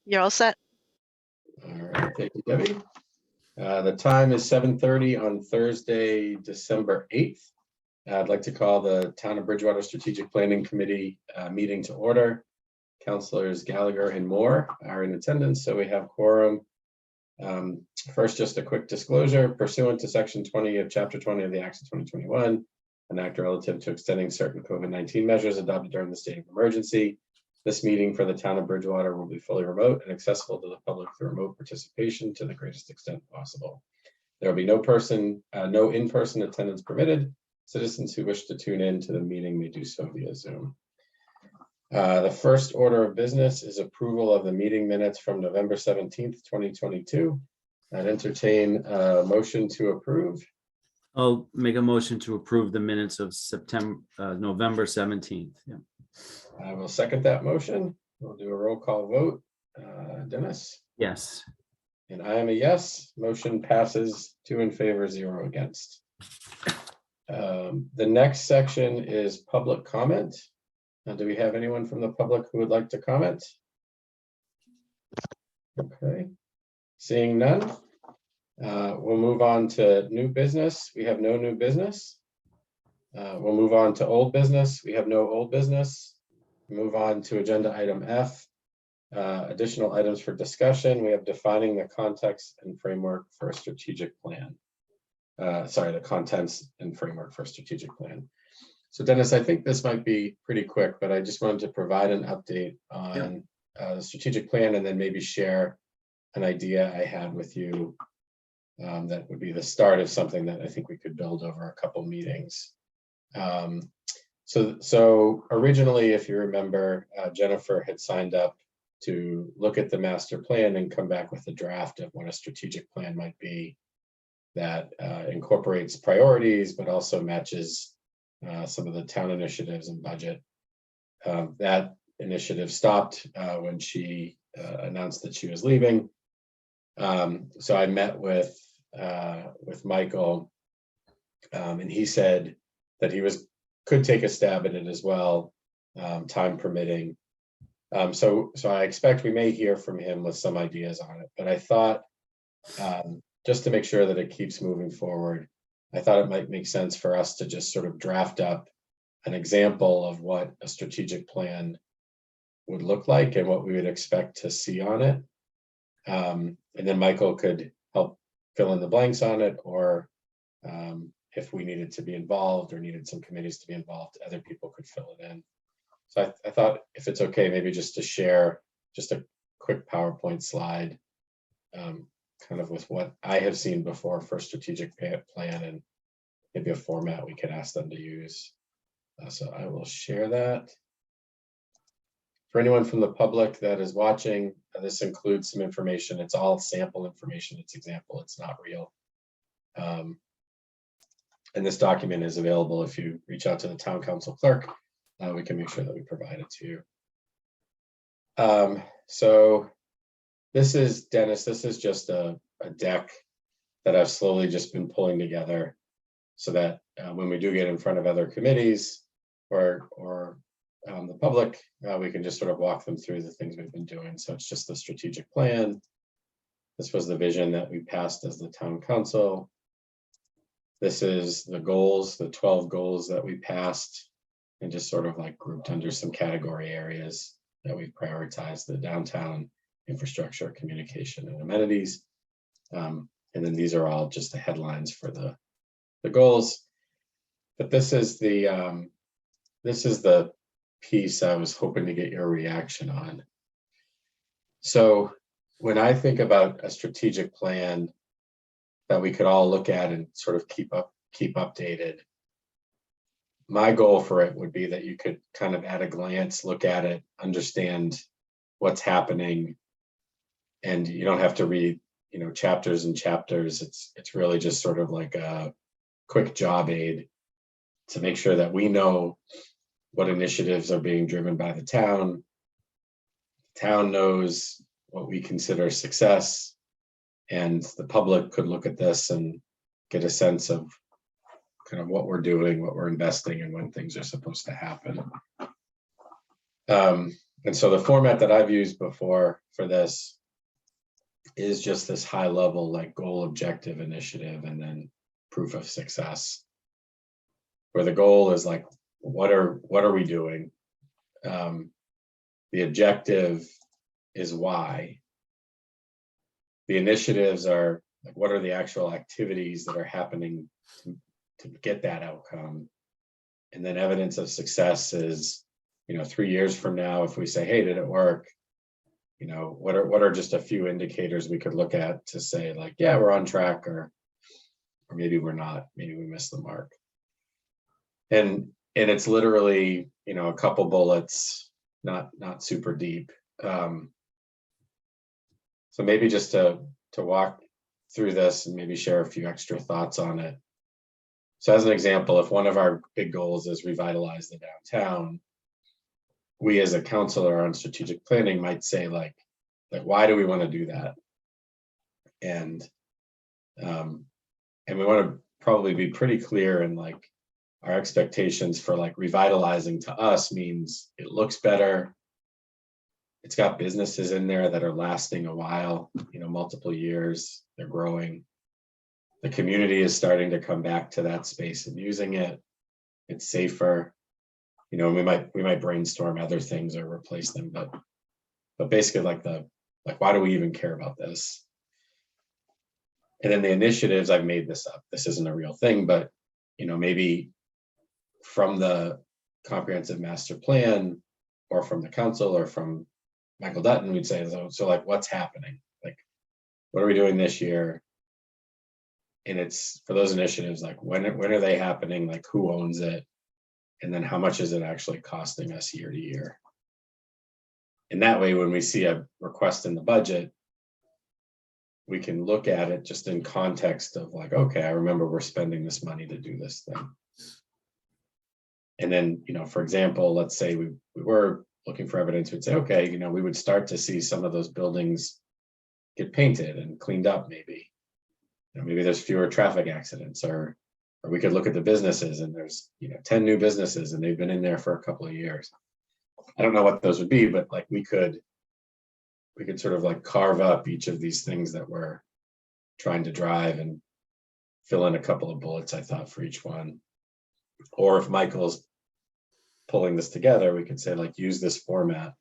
You're all set. All right, thank you, Debbie. The time is 7:30 on Thursday, December 8th. I'd like to call the Town of Bridgewater Strategic Planning Committee meeting to order. Councilors Gallagher and Moore are in attendance, so we have quorum. First, just a quick disclosure. Pursuant to Section 20 of Chapter 20 of the Acts of 2021, an act relative to extending certain COVID-19 measures adopted during the state of emergency, this meeting for the Town of Bridgewater will be fully remote and accessible to the public through remote participation to the greatest extent possible. There will be no in-person attendance permitted. Citizens who wish to tune in to the meeting may do so via Zoom. The first order of business is approval of the meeting minutes from November 17th, 2022. I'd entertain a motion to approve. I'll make a motion to approve the minutes of November 17th. Yeah. I will second that motion. We'll do a roll call vote. Dennis? Yes. And I am a yes. Motion passes 2 in favor, 0 against. The next section is public comment. Do we have anyone from the public who would like to comment? Okay. Seeing none, we'll move on to new business. We have no new business. We'll move on to old business. We have no old business. Move on to agenda item F, additional items for discussion. We have defining the context and framework for a strategic plan. The contents and framework for a strategic plan. So Dennis, I think this might be pretty quick, but I just wanted to provide an update on the strategic plan and then maybe share an idea I had with you that would be the start of something that I think we could build over a couple meetings. So originally, if you remember, Jennifer had signed up to look at the master plan and come back with a draft of what a strategic plan might be that incorporates priorities, but also matches some of the town initiatives and budget. That initiative stopped when she announced that she was leaving. So I met with Michael, and he said that he could take a stab at it as well, time permitting. So I expect we may hear from him with some ideas on it, but I thought just to make sure that it keeps moving forward, I thought it might make sense for us to just sort of draft up an example of what a strategic plan would look like and what we would expect to see on it. And then Michael could help fill in the blanks on it, or if we needed to be involved or needed some committees to be involved, other people could fill it in. So I thought if it's okay, maybe just to share just a quick PowerPoint slide, kind of with what I have seen before for a strategic plan and maybe a format we could ask them to use. So I will share that. For anyone from the public that is watching, this includes some information. It's all sample information. It's example. It's not real. And this document is available if you reach out to the town council clerk. We can make sure that we provide it to you. So this is, Dennis, this is just a deck that I've slowly just been pulling together so that when we do get in front of other committees or the public, we can just sort of walk them through the things we've been doing. So it's just the strategic plan. This was the vision that we passed as the town council. This is the goals, the 12 goals that we passed and just sort of like grouped under some category areas that we've prioritized: the downtown, infrastructure, communication, and amenities. And then these are all just the headlines for the goals. But this is the piece I was hoping to get your reaction on. So when I think about a strategic plan that we could all look at and sort of keep updated, my goal for it would be that you could kind of at a glance look at it, understand what's happening, and you don't have to read, chapters and chapters. It's really just sort of like a quick job aid to make sure that we know what initiatives are being driven by the town. The town knows what we consider success, and the public could look at this and get a sense of kind of what we're doing, what we're investing, and when things are supposed to happen. And so the format that I've used before for this is just this high level, like goal, objective, initiative, and then proof of success. Where the goal is like, what are we doing? The objective is why. The initiatives are like, what are the actual activities that are happening to get that outcome? And then evidence of success is, 3 years from now, if we say, hey, did it work? What are just a few indicators we could look at to say like, yeah, we're on track, or maybe we're not, maybe we missed the mark. And it's literally, a couple bullets, not super deep. So maybe just to walk through this and maybe share a few extra thoughts on it. So as an example, if one of our big goals is revitalize the downtown, we as a counselor on strategic planning might say like why do we want to do that? And we want to probably be pretty clear in like our expectations for like revitalizing to us means it looks better. It's got businesses in there that are lasting a while, multiple years, they're growing. The community is starting to come back to that space and using it. It's safer. We might brainstorm other things or replace them, but basically like why do we even care about this? And then the initiatives, I've made this up. This isn't a real thing, but maybe from the comprehensive master plan or from the council or from Michael Dutton, we'd say, so like what's happening? Like, what are we doing this year? And it's for those initiatives, like when are they happening? Like who owns it? And then how much is it actually costing us year to year? And that way, when we see a request in the budget, we can look at it just in context of like, okay, I remember we're spending this money to do this thing. And then, for example, let's say we were looking for evidence, we'd say, okay, we would start to see some of those buildings get painted and cleaned up maybe. Maybe there's fewer traffic accidents, or we could look at the businesses and there's 10 new businesses and they've been in there for a couple of years. I don't know what those would be, but like we could sort of like carve up each of these things that we're trying to drive and fill in a couple of bullets, I thought, for each one. Or if Michael's pulling this together, we could say like use this format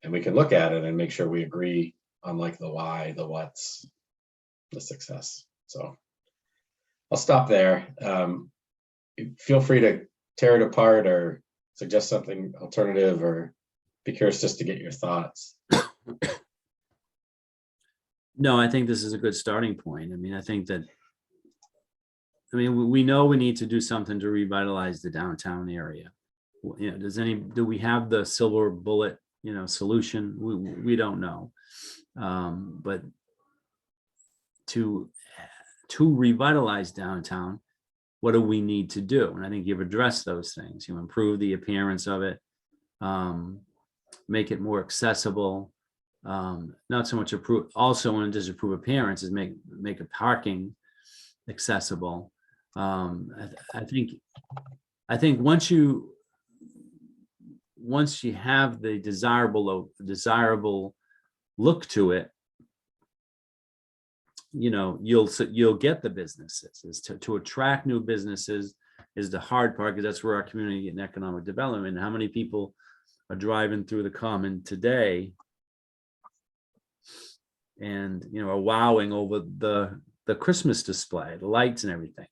and we can look at it and make sure we agree on like the why, the what's, the success. So I'll stop there. Feel free to tear it apart or suggest something alternative, or be curious just to get your thoughts. No, I think this is a good starting point. I mean, we know we need to do something to revitalize the downtown area. Do we have the silver bullet, solution? We don't know. But to revitalize downtown, what do we need to do? And I think you've addressed those things. You improve the appearance of it, make it more accessible. Not so much also when it does improve appearance is make a parking accessible. I think once you have the desirable look to it, you'll get the businesses. To attract new businesses is the hard part, because that's where our community and economic development. How many people are driving through the Common today and are wowing over the Christmas display, the lights and everything?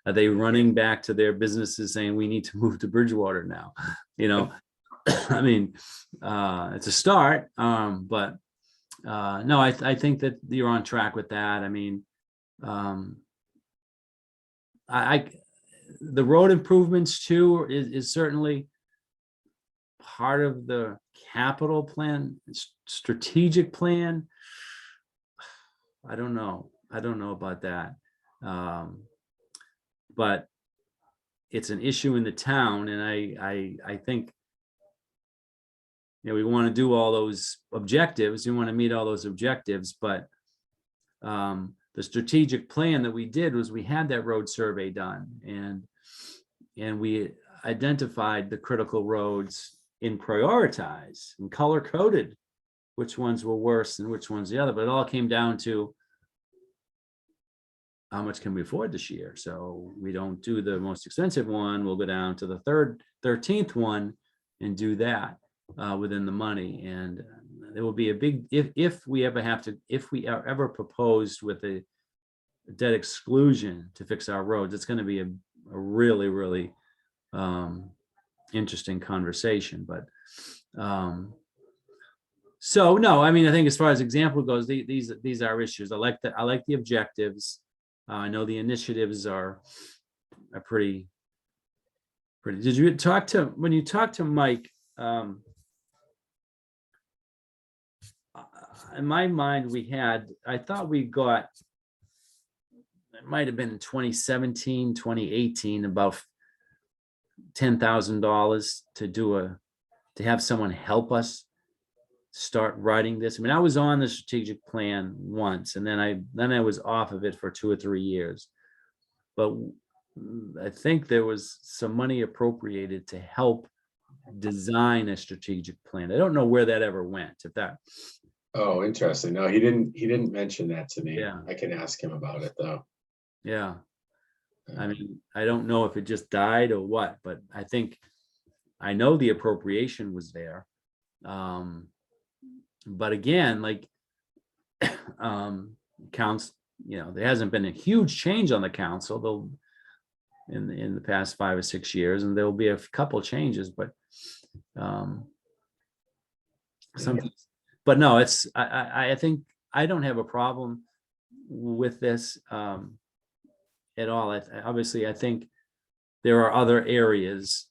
Are they running back to their businesses saying we need to move to Bridgewater now? I mean, it's a start, but no, I think that you're on track with that. I mean, the road improvements too is certainly part of the capital plan, strategic plan. I don't know about that. But it's an issue in the town, and I think we want to do all those objectives. We want to meet all those objectives, but the strategic plan that we did was we had that road survey done, and we identified the critical roads and prioritize and color coded which ones were worse and which ones the other, but it all came down to how much can we afford this year? So we don't do the most expensive one. We'll go down to the 13th one and do that within the money. And there will be a big, if we ever have to, if we are ever proposed with a debt exclusion to fix our roads, it's going to be a really, really interesting conversation. But so no, I mean, I think as far as example goes, these are issues. I like the objectives. I know the initiatives are pretty. Did you talk to, when you talked to Mike? In my mind, I thought we got, it might have been in 2017, 2018, about $10,000 to have someone help us start writing this. I mean, I was on the strategic plan once, and then I was off of it for 2 or 3 years. But I think there was some money appropriated to help design a strategic plan. I don't know where that ever went. If that. Oh, interesting. No, he didn't mention that to me. Yeah. I can ask him about it though. Yeah. I mean, I don't know if it just died or what, but I know the appropriation was there. But again, like counts, there hasn't been a huge change on the council, though, in the past 5 or 6 years, and there will be a couple changes, but something. But no, it's I think I don't have a problem with this at all. Obviously, I think there are other areas.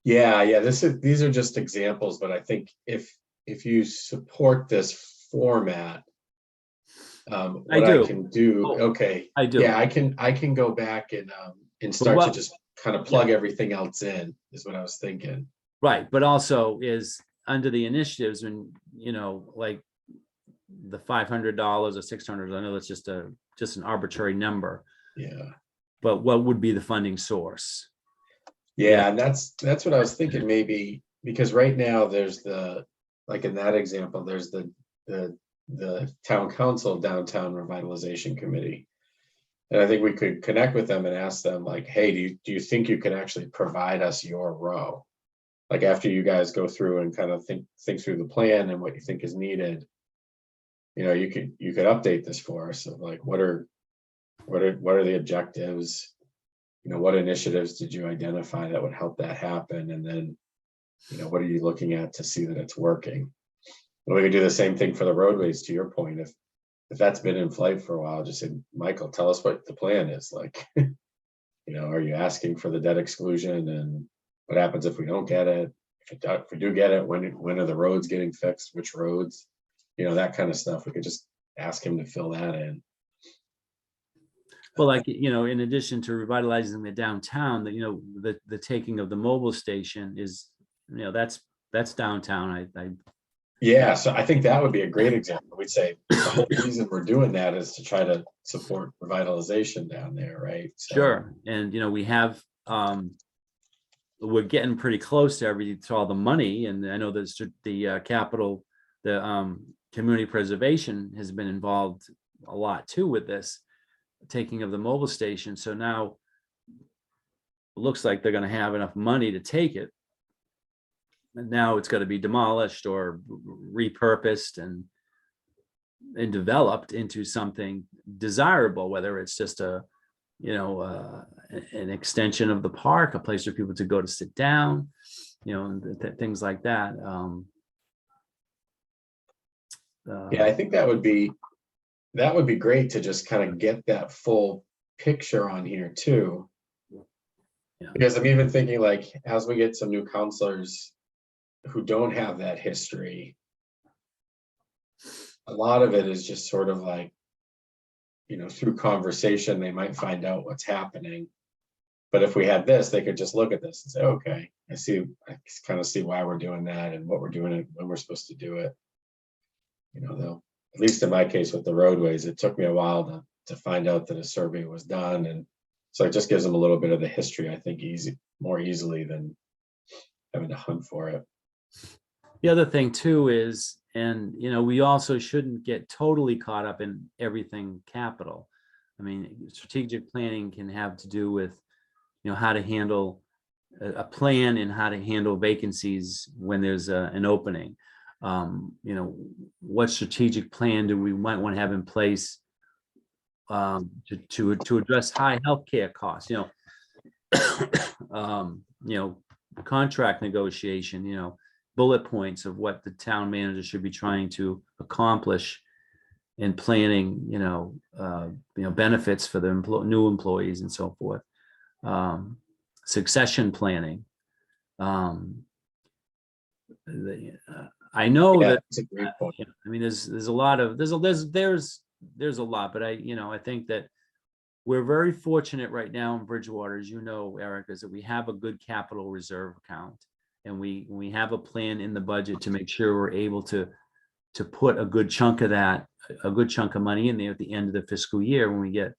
Yeah. These are just examples, but I think if you support this format, what I can do, okay. I do. Yeah, I can go back and start to just kind of plug everything else in, is what I was thinking. Right, but also is under the initiatives, and like the $500 or $600. I know that's just an arbitrary number. Yeah. But what would be the funding source? Yeah, and that's what I was thinking, maybe, because right now there's like in that example, there's the town council downtown revitalization committee. And I think we could connect with them and ask them, like, hey, do you think you can actually provide us your row? Like, after you guys go through and kind of think through the plan and what you think is needed, you could update this for us of like, what are the objectives? What initiatives did you identify that would help that happen? And then, what are you looking at to see that it's working? And we could do the same thing for the roadways, to your point. If that's been in flight for a while, just say, Michael, tell us what the plan is. Like, are you asking for the debt exclusion, and what happens if we don't get it? If we do get it, when are the roads getting fixed? Which roads? That kind of stuff. We could just ask him to fill that in. Well, like, in addition to revitalizing the downtown, the taking of the mobile station is, that's downtown. Yeah, so I think that would be a great example. We'd say the whole reason we're doing that is to try to support revitalization down there, right? So, sure. And we have we're getting pretty close to all the money, and I know there's the capital, the community preservation has been involved a lot too with this taking of the mobile station. So now it looks like they're going to have enough money to take it. And now it's got to be demolished or repurposed and developed into something desirable, whether it's just an extension of the park, a place for people to go to sit down, and things like that. Yeah, I think that would be great to just kind of get that full picture on here too. Yeah. Because I'm even thinking, like, as we get some new counselors who don't have that history, a lot of it is just sort of like, through conversation, they might find out what's happening. But if we had this, they could just look at this and say, okay, I kind of see why we're doing that and what we're doing and when we're supposed to do it. They'll, at least in my case with the roadways, it took me a while to find out that a survey was done. And so it just gives them a little bit of the history, I think, more easily than having to hunt for it. The other thing too is, and we also shouldn't get totally caught up in everything capital. I mean, strategic planning can have to do with, how to handle a plan and how to handle vacancies when there's an opening. What strategic plan do we might want to have in place to address high healthcare costs? Contract negotiation. Bullet points of what the town manager should be trying to accomplish in planning. Benefits for the new employees and so forth. Succession planning. I know Yeah, that that's a great point. I mean, there's a lot of there's a lot, but I think that we're very fortunate right now in Bridgewater, as you know, Eric, is that we have a good capital reserve account, and we have a plan in the budget to make sure we're able to put a good chunk of money in there at the end of the fiscal year when we get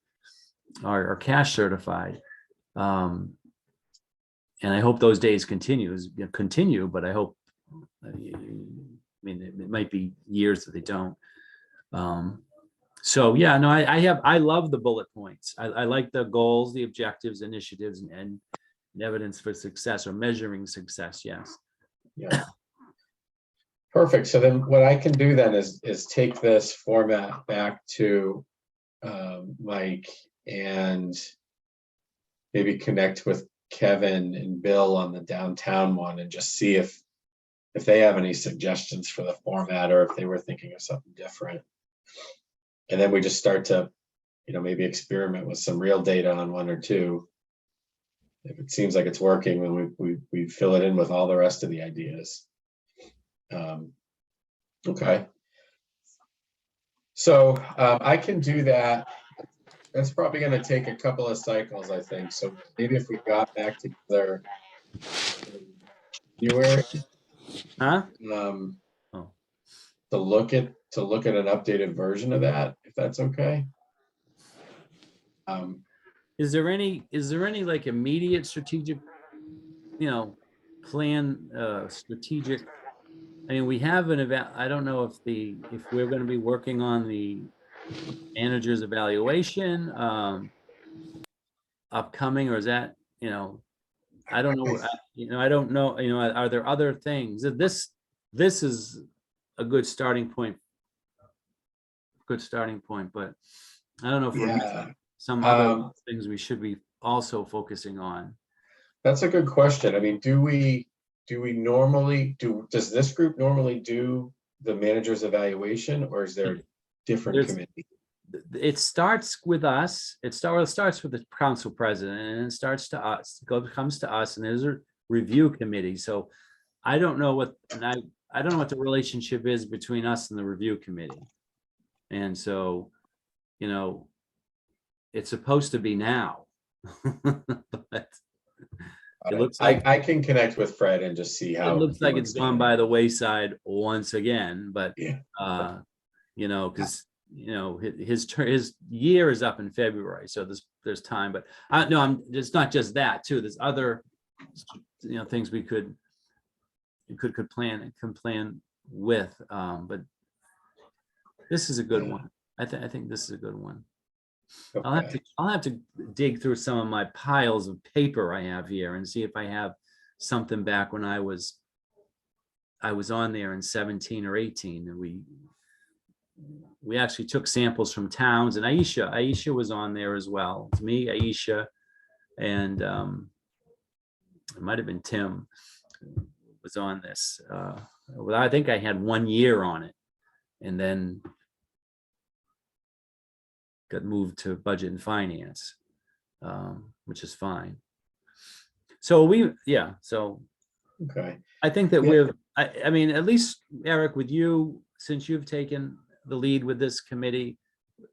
our cash certified. And I hope those days continue, but I hope, it might be years that they don't. So yeah, no, I love the bullet points. I like the goals, the objectives, initiatives, and evidence for success, or measuring success. Yes. Yeah. Perfect. So then what I can do then is take this format back to Mike, and maybe connect with Kevin and Bill on the downtown one, and just see if they have any suggestions for the format, or if they were thinking of something different. And then we just start to, maybe experiment with some real data on one or two. If it seems like it's working, then we fill it in with all the rest of the ideas. Okay. So I can do that. That's probably going to take a couple of cycles, I think. So maybe if we got back together in January, Huh? to look at an updated version of that, if that's okay. Is there any like immediate strategic, plan, strategic? I mean, we have an event. I don't know if we're going to be working on the manager's evaluation upcoming, or is that, I don't know. I don't know. Are there other things? This is a good starting point. But I don't know if we're missing some other things we should be also focusing on. That's a good question. I mean, does this group normally do the manager's evaluation, or is there a different committee? It starts with us. It starts with the council president, and it comes to us, and there's a review committee. So I don't know what the relationship is between us and the review committee. And so, it's supposed to be now. But it looks like I can connect with Fred and just see how it looks like it's gone by the wayside once again. But yeah. because his year is up in February, so there's time. But it's not just that too. There's other things we could plan with. But this is a good one. I think this is a good one. Okay. I'll have to dig through some of my piles of paper I have here and see if I have something back when I was on there in 17 or 18, and we actually took samples from towns, and Aisha was on there as well. It's me, Aisha, and it might have been Tim was on this. Well, I think I had 1 year on it, and then got moved to budget and finance, which is fine. So Okay. I think that I mean, at least Eric, with you, since you've taken the lead with this committee,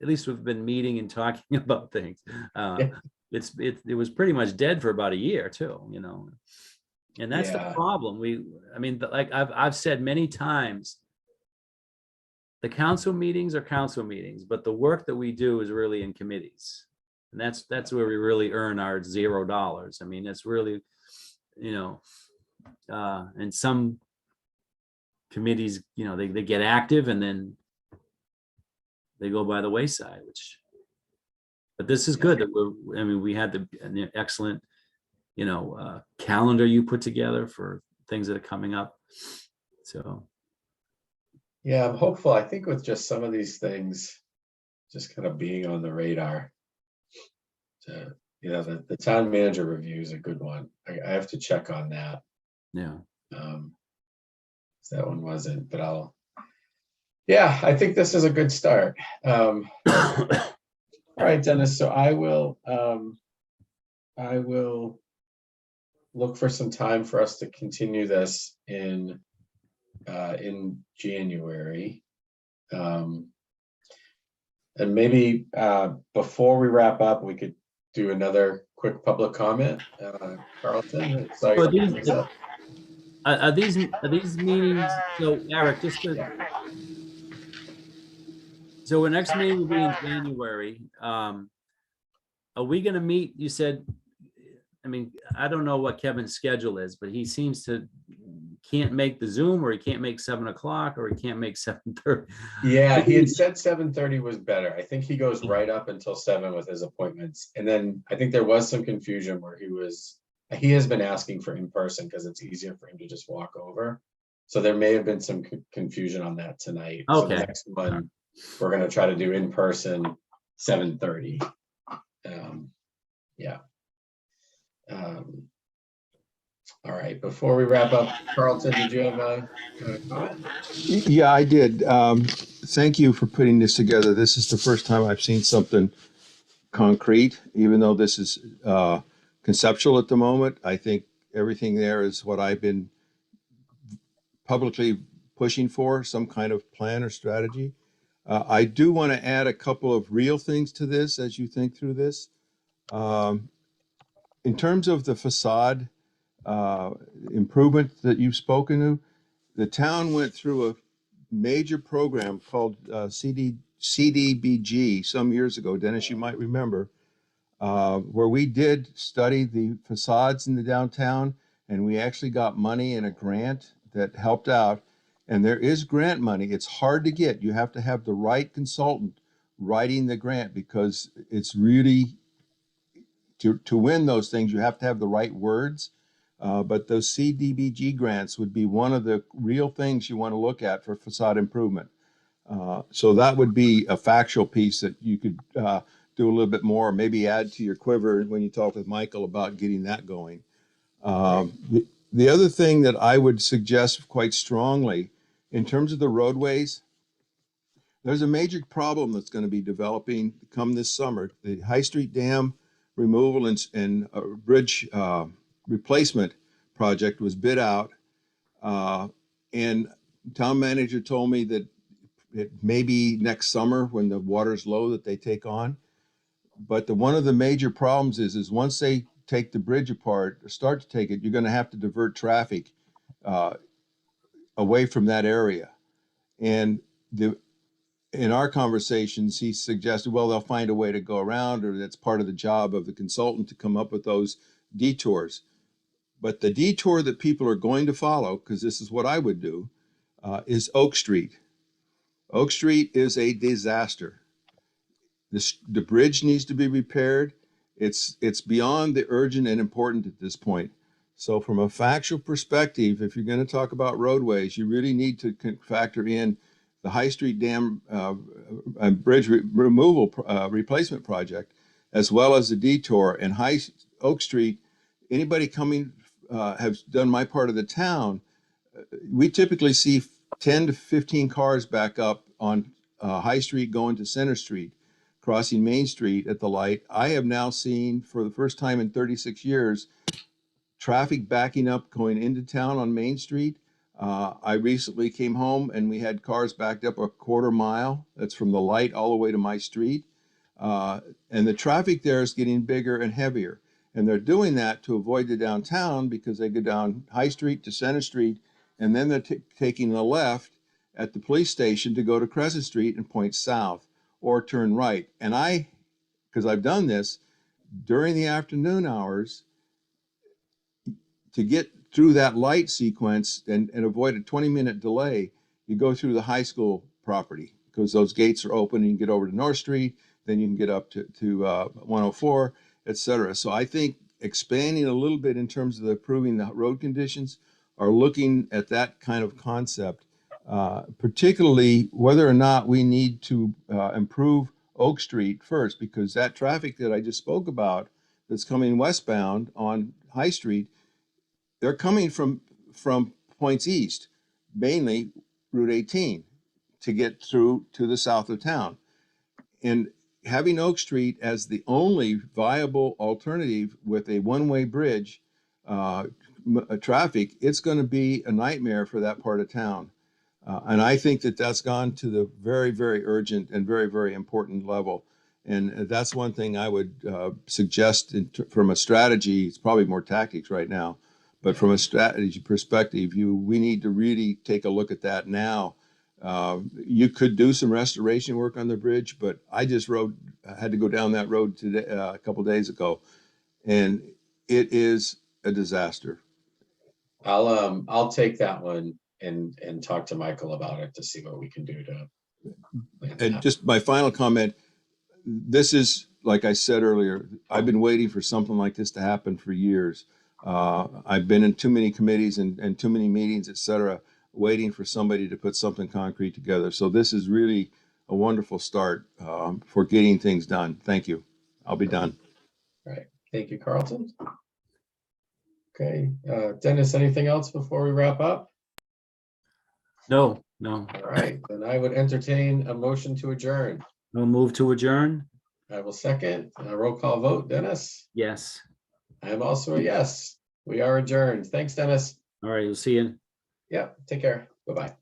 at least we've been meeting and talking about things. It was pretty much dead for about a year too, and that's the problem. Like I've said many times, the council meetings are council meetings, but the work that we do is really in committees. And that's where we really earn our $0. I mean, it's really, And some committees, you know, they get active and then they go by the wayside, but this is good that I mean, we had an excellent, you know, calendar you put together for things that are coming up. So, Yeah, I'm hopeful. I think with just some of these things, just kind of being on the radar. You know, the town manager review is a good one. I have to check on that. yeah. That one wasn't, but yeah, I think this is a good start. All right, Dennis, so I will look for some time for us to continue this in January. And maybe before we wrap up, we could do another quick public comment. Carlton, sorry. So are these meetings? So Eric, so our next meeting will be in January. Are we going to meet? You said, I mean, I don't know what Kevin's schedule is, but he seems to can't make the Zoom, or he can't make 7 o'clock, or he can't make 7:30. Yeah, he had said 7:30 was better. I think he goes right up until 7 with his appointments. And then I think there was some confusion where he has been asking for in person because it's easier for him to just walk over. So there may have been some confusion on that tonight. So the Okay. next one, we're going to try to do in person 7:30. Yeah. All right, before we wrap up, Carlton, did you have a comment? Yeah, I did. Thank you for putting this together. This is the first time I've seen something concrete, even though this is conceptual at the moment. I think everything there is what I've been publicly pushing for, some kind of plan or strategy. I do want to add a couple of real things to this as you think through this. In terms of the facade improvement that you've spoken to, the town went through a major program called CDBG some years ago. Dennis, you might remember, where we did study the facades in the downtown, and we actually got money in a grant that helped out. And there is grant money. It's hard to get. You have to have the right consultant writing the grant, because it's really, to win those things, you have to have the right words. But those CDBG grants would be one of the real things you want to look at for facade improvement. So that would be a factual piece that you could do a little bit more, maybe add to your quiver when you talk with Michael about getting that going. The other thing that I would suggest quite strongly, in terms of the roadways, there's a major problem that's going to be developing come this summer. The High Street Dam removal and bridge replacement project was bid out, and town manager told me that it may be next summer when the water's low that they take on. But one of the major problems is once they take the bridge apart, or start to take it, you're going to have to divert traffic away from that area. And in our conversations, he suggested, well, they'll find a way to go around, or that's part of the job of the consultant to come up with those detours. But the detour that people are going to follow, because this is what I would do, is Oak Street. Oak Street is a disaster. The bridge needs to be repaired. It's beyond the urgent and important at this point. So from a factual perspective, if you're going to talk about roadways, you really need to factor in the High Street Dam bridge removal replacement project, as well as the detour. And Oak Street, anybody coming has done my part of the town, we typically see 10 to 15 cars back up on High Street going to Center Street, crossing Main Street at the light. I have now seen, for the first time in 36 years, traffic backing up going into town on Main Street. I recently came home and we had cars backed up a quarter mile. That's from the light all the way to my street. And the traffic there is getting bigger and heavier. And they're doing that to avoid the downtown, because they go down High Street to Center Street, and then they're taking a left at the police station to go to Crescent Street and point south, or turn right. And because I've done this during the afternoon hours, to get through that light sequence and avoid a 20-minute delay, you go through the high school property because those gates are open and you can get over to North Street, then you can get up to 104, et cetera. So I think expanding a little bit in terms of improving the road conditions are looking at that kind of concept, particularly whether or not we need to improve Oak Street first, because that traffic that I just spoke about that's coming westbound on High Street, they're coming from points east, mainly Route 18, to get through to the south of town. And having Oak Street as the only viable alternative with a one-way bridge traffic, it's going to be a nightmare for that part of town. And I think that that's gone to the very, very urgent and very, very important level. And that's one thing I would suggest from a strategy. It's probably more tactics right now, but from a strategy perspective, we need to really take a look at that now. You could do some restoration work on the bridge, but I just had to go down that road today, a couple days ago, and it is a disaster. I'll take that one and talk to Michael about it to see what we can do to. And just my final comment, this is, like I said earlier, I've been waiting for something like this to happen for years. I've been in too many committees and too many meetings, et cetera, waiting for somebody to put something concrete together. So this is really a wonderful start for getting things done. Thank you. I'll be done. All right. Thank you, Carlton. Okay. Dennis, anything else before we wrap up? No. All right. Then I would entertain a motion to adjourn. No move to adjourn? I will second. Roll call vote. Dennis? Yes. I am also a yes. We are adjourned. Thanks, Dennis. All right, we'll see you. Yeah. Take care. Bye-bye.